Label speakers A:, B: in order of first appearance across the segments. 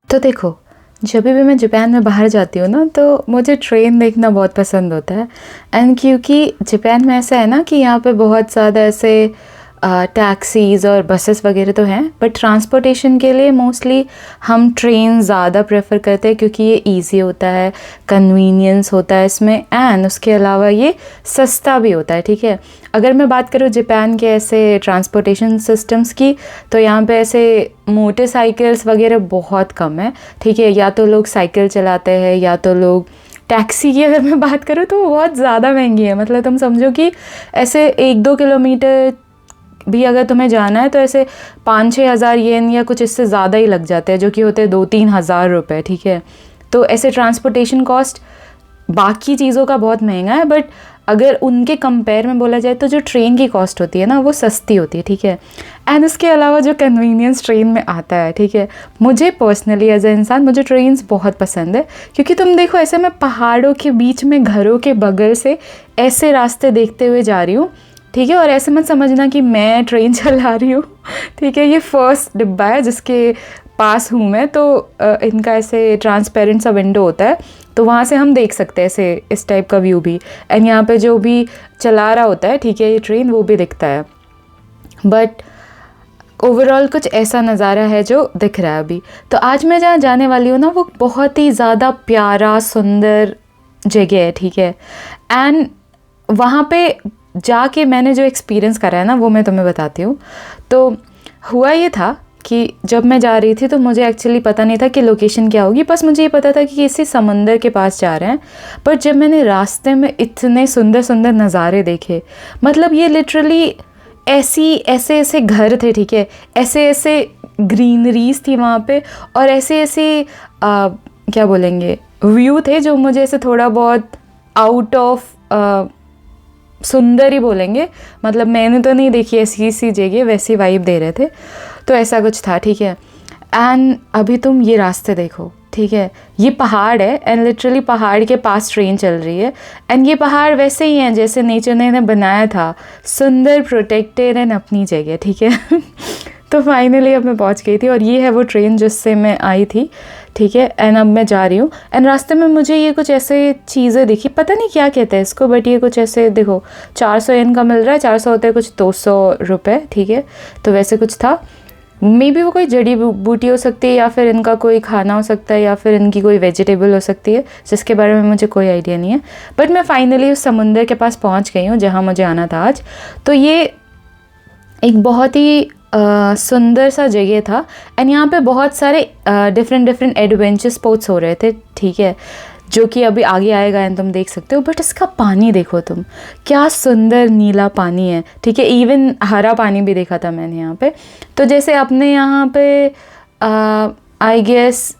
A: तो देखो, जब भी मैं जापान में बाहर जाती हूँ ना, तो मुझे ट्रेन देखना बहुत पसंद होता है। एंड क्योंकि जापान में ऐसा है ना कि यहाँ पे बहुत ज़्यादा ऐसे टैक्सीज़ और बसेस वगैरह तो हैं, बट ट्रांसपोर्टेशन के लिए मोस्टली हम ट्रेन ज़्यादा प्रेफर करते हैं, क्योंकि ये इजी होता है, कन्वीनियंस होता है इसमें, एंड उसके अलावा ये सस्ता भी होता है। ठीक है, अगर मैं बात करूँ जापान के ऐसे ट्रांसपोर्टेशन सिस्टम्स की, तो यहाँ पे ऐसे मोटरसाइकिल्स वगैरह बहुत कम है। ठीक है, या तो लोग साइकिल चलाते हैं या तो लोग टैक्सी की अगर मैं बात करूँ तो वो बहुत ज़्यादा महंगी है। मतलब तुम समझो कि ऐसे 1-2 किलोमीटर भी अगर तुम्हें जाना है तो ऐसे 5-6 हज़ार येन या कुछ इससे ज़्यादा ही लग जाते हैं, जो कि होते हैं 2-3 हज़ार रुपये। ठीक है, तो ऐसे ट्रांसपोर्टेशन कॉस्ट बाकी चीज़ों का बहुत महंगा है, बट अगर उनके कंपेयर में बोला जाए तो जो ट्रेन की कॉस्ट होती है ना, वो सस्ती होती है। ठीक है, एंड इसके अलावा जो कन्वीनियंस ट्रेन में आता है, ठीक है, मुझे पर्सनली एज ए इंसान मुझे ट्रेन्स बहुत पसंद है। क्योंकि तुम देखो, ऐसे मैं पहाड़ों के बीच में घरों के बगल से ऐसे रास्ते देखते हुए जा रही हूँ। ठीक है, और ऐसे मत समझना कि मैं ट्रेन चला रही हूँ। ठीक है, ये फर्स्ट डिब्बा है जिसके पास हूँ मैं, तो इनका ऐसे ट्रांसपेरेंट सा विंडो होता है, तो वहाँ से हम देख सकते हैं ऐसे इस टाइप का व्यू भी। एंड यहाँ पे जो भी चला रहा होता है, ठीक है, ये ट्रेन, वो भी दिखता है। बट ओवरऑल कुछ ऐसा नज़ारा है जो दिख रहा है अभी। तो आज मैं जहाँ जाने वाली हूँ ना, वो बहुत ही ज़्यादा प्यारा सुंदर जगह है। ठीक है, एंड वहाँ पे जाके मैंने जो एक्सपीरियंस करा है ना, वो मैं तुम्हें बताती हूँ। तो हुआ ये था कि जब मैं जा रही थी तो मुझे एक्चुअली पता नहीं था कि लोकेशन क्या होगी, बस मुझे ये पता था कि किसी समंदर के पास जा रहे हैं। पर जब मैंने रास्ते में इतने सुंदर सुंदर नज़ारे देखे, मतलब ये लिटरली ऐसे ऐसे घर थे। ठीक है, ऐसे ऐसे ग्रीनरीज थी वहाँ पे, और ऐसे ऐसे क्या बोलेंगे, व्यू थे जो मुझे ऐसे थोड़ा बहुत आउट ऑफ सुंदर ही बोलेंगे। मतलब मैंने तो नहीं देखी ऐसी सी जगह, वैसी वाइब दे रहे थे, तो ऐसा कुछ था। ठीक है, एंड अभी तुम ये रास्ते देखो। ठीक है, ये पहाड़ है, एंड लिटरली पहाड़ के पास ट्रेन चल रही है, एंड ये पहाड़ वैसे ही हैं जैसे नेचर ने इन्हें बनाया था, सुंदर, प्रोटेक्टेड एंड अपनी जगह। ठीक है तो फाइनली अब मैं पहुंच गई थी, और ये है वो ट्रेन जिससे मैं आई थी। ठीक है, एंड अब मैं जा रही हूँ, एंड रास्ते में मुझे ये कुछ ऐसे चीज़ें दिखी, पता नहीं क्या कहते हैं इसको, बट ये कुछ ऐसे देखो, 400 येन का मिल रहा है, 400 होते हैं कुछ 200 रुपये। ठीक है, तो वैसे कुछ था। मे बी वो कोई जड़ी बूटी हो सकती है, या फिर इनका कोई खाना हो सकता है, या फिर इनकी कोई वेजिटेबल हो सकती है, जिसके बारे में मुझे कोई आइडिया नहीं है। बट मैं फाइनली उस समुंदर के पास पहुँच गई हूँ जहाँ मुझे आना था आज। तो ये एक बहुत ही सुंदर सा जगह था, एंड यहाँ पे बहुत सारे डिफरेंट एडवेंचर स्पोर्ट्स हो रहे थे। ठीक है, जो कि अभी आगे आएगा एंड तुम देख सकते हो। बट इसका पानी देखो तुम, क्या सुंदर नीला पानी है। ठीक है, इवन हरा पानी भी देखा था मैंने यहाँ पे। तो जैसे अपने यहाँ पे आई गेस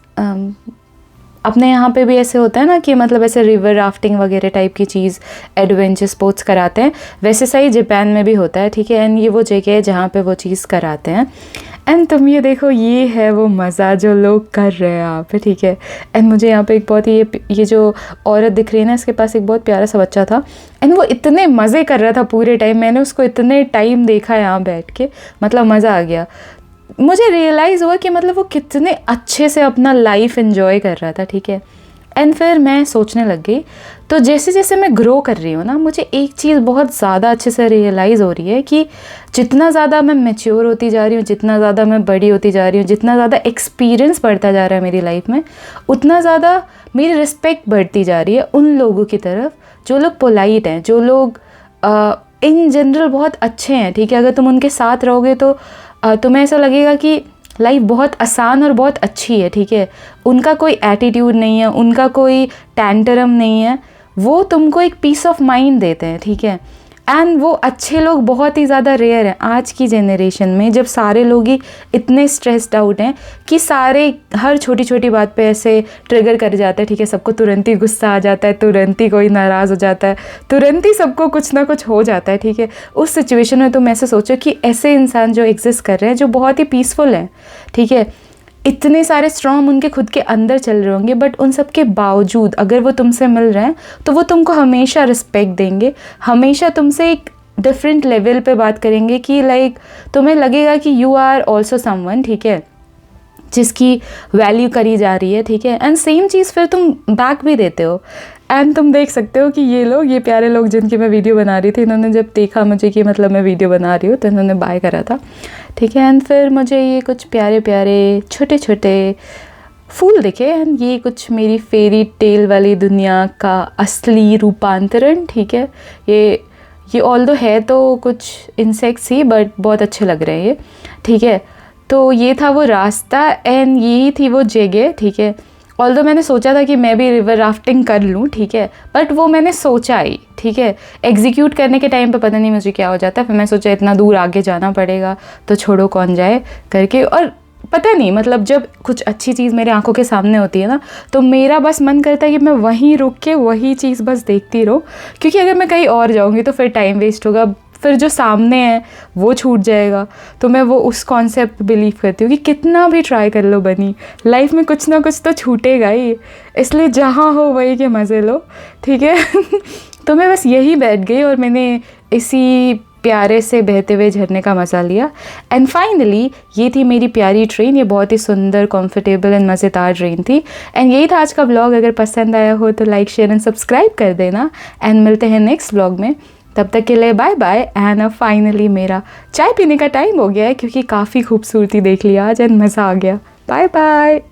A: अपने यहाँ पे भी ऐसे होता है ना कि मतलब ऐसे रिवर राफ्टिंग वगैरह टाइप की चीज़, एडवेंचर स्पोर्ट्स कराते हैं, वैसे सही जापान में भी होता है। ठीक है, एंड ये वो जगह है जहाँ पे वो चीज़ कराते हैं। एंड तुम ये देखो, ये है वो मज़ा जो लोग कर रहे हैं यहाँ पे। ठीक है, एंड मुझे यहाँ पे एक बहुत ही ये जो औरत दिख रही है ना, इसके पास एक बहुत प्यारा सा बच्चा था, एंड वो इतने मज़े कर रहा था पूरे टाइम। मैंने उसको इतने टाइम देखा यहाँ बैठ के, मतलब मज़ा आ गया। मुझे रियलाइज़ हुआ कि मतलब वो कितने अच्छे से अपना लाइफ एंजॉय कर रहा था। ठीक है, एंड फिर मैं सोचने लग गई। तो जैसे जैसे मैं ग्रो कर रही हूँ ना, मुझे एक चीज़ बहुत ज़्यादा अच्छे से रियलाइज़ हो रही है कि जितना ज़्यादा मैं मैच्योर होती जा रही हूँ, जितना ज़्यादा मैं बड़ी होती जा रही हूँ, जितना ज़्यादा एक्सपीरियंस बढ़ता जा रहा है मेरी लाइफ में, उतना ज़्यादा मेरी रिस्पेक्ट बढ़ती जा रही है उन लोगों की तरफ जो लोग पोलाइट हैं, जो लोग इन जनरल बहुत अच्छे हैं। ठीक है, अगर तुम उनके साथ रहोगे तो तुम्हें ऐसा लगेगा कि लाइफ बहुत आसान और बहुत अच्छी है। ठीक है, उनका कोई एटीट्यूड नहीं है, उनका कोई टैंटरम नहीं है, वो तुमको एक पीस ऑफ माइंड देते हैं। ठीक है, एंड वो अच्छे लोग बहुत ही ज़्यादा रेयर हैं आज की जनरेशन में, जब सारे लोग ही इतने स्ट्रेस्ड आउट हैं कि सारे हर छोटी छोटी बात पे ऐसे ट्रिगर कर जाते हैं। ठीक है, सबको तुरंत ही गुस्सा आ जाता है, तुरंत ही कोई नाराज़ हो जाता है, तुरंत ही सबको कुछ ना कुछ हो जाता है। ठीक है, उस सिचुएशन में तुम ऐसे सोचो कि ऐसे इंसान जो एग्जिस्ट कर रहे हैं, जो बहुत ही पीसफुल हैं, ठीक है, इतने सारे स्ट्रॉन्ग उनके खुद के अंदर चल रहे होंगे, बट उन सब के बावजूद अगर वो तुमसे मिल रहे हैं तो वो तुमको हमेशा रिस्पेक्ट देंगे, हमेशा तुमसे एक डिफरेंट लेवल पे बात करेंगे कि लाइक तुम्हें लगेगा कि यू आर ऑल्सो समवन। ठीक है, जिसकी वैल्यू करी जा रही है, ठीक है। एंड सेम चीज़ फिर तुम बैक भी देते हो। एंड तुम देख सकते हो कि ये लोग, ये प्यारे लोग जिनकी मैं वीडियो बना रही थी, इन्होंने जब देखा मुझे कि मतलब मैं वीडियो बना रही हूँ तो इन्होंने बाय करा था, ठीक है। एंड फिर मुझे ये कुछ प्यारे प्यारे छोटे छोटे फूल दिखे। एंड ये कुछ मेरी फेरी टेल वाली दुनिया का असली रूपांतरण, ठीक है। ये ऑल्दो है तो कुछ इंसेक्ट्स ही, बट बहुत अच्छे लग रहे हैं ये, ठीक है। तो ये था वो रास्ता एंड यही थी वो जगह, ठीक है। ऑल्दो मैंने सोचा था कि मैं भी रिवर राफ्टिंग कर लूँ, ठीक है, बट वो मैंने सोचा ही, ठीक है। एग्जीक्यूट करने के टाइम पे पता नहीं मुझे क्या हो जाता है, फिर मैं सोचा इतना दूर आगे जाना पड़ेगा तो छोड़ो कौन जाए करके। और पता नहीं, मतलब जब कुछ अच्छी चीज़ मेरे आंखों के सामने होती है ना, तो मेरा बस मन करता है कि मैं वहीं रुक के वही चीज़ बस देखती रहूँ, क्योंकि अगर मैं कहीं और जाऊँगी तो फिर टाइम वेस्ट होगा, फिर जो सामने है वो छूट जाएगा। तो मैं वो उस कॉन्सेप्ट पे बिलीव करती हूँ कि कितना भी ट्राई कर लो बनी, लाइफ में कुछ ना कुछ तो छूटेगा ही, इसलिए जहाँ हो वही के मज़े लो, ठीक है। तो मैं बस यही बैठ गई और मैंने इसी प्यारे से बहते हुए झरने का मज़ा लिया। एंड फाइनली ये थी मेरी प्यारी ट्रेन, ये बहुत ही सुंदर, कंफर्टेबल एंड मज़ेदार ट्रेन थी। एंड यही था आज का व्लॉग। अगर पसंद आया हो तो लाइक, शेयर एंड सब्सक्राइब कर देना। एंड मिलते हैं नेक्स्ट व्लॉग में, तब तक के लिए बाय बाय। एंड फाइनली मेरा चाय पीने का टाइम हो गया है, क्योंकि काफ़ी खूबसूरती देख लिया आज एंड मज़ा आ गया। Bye bye.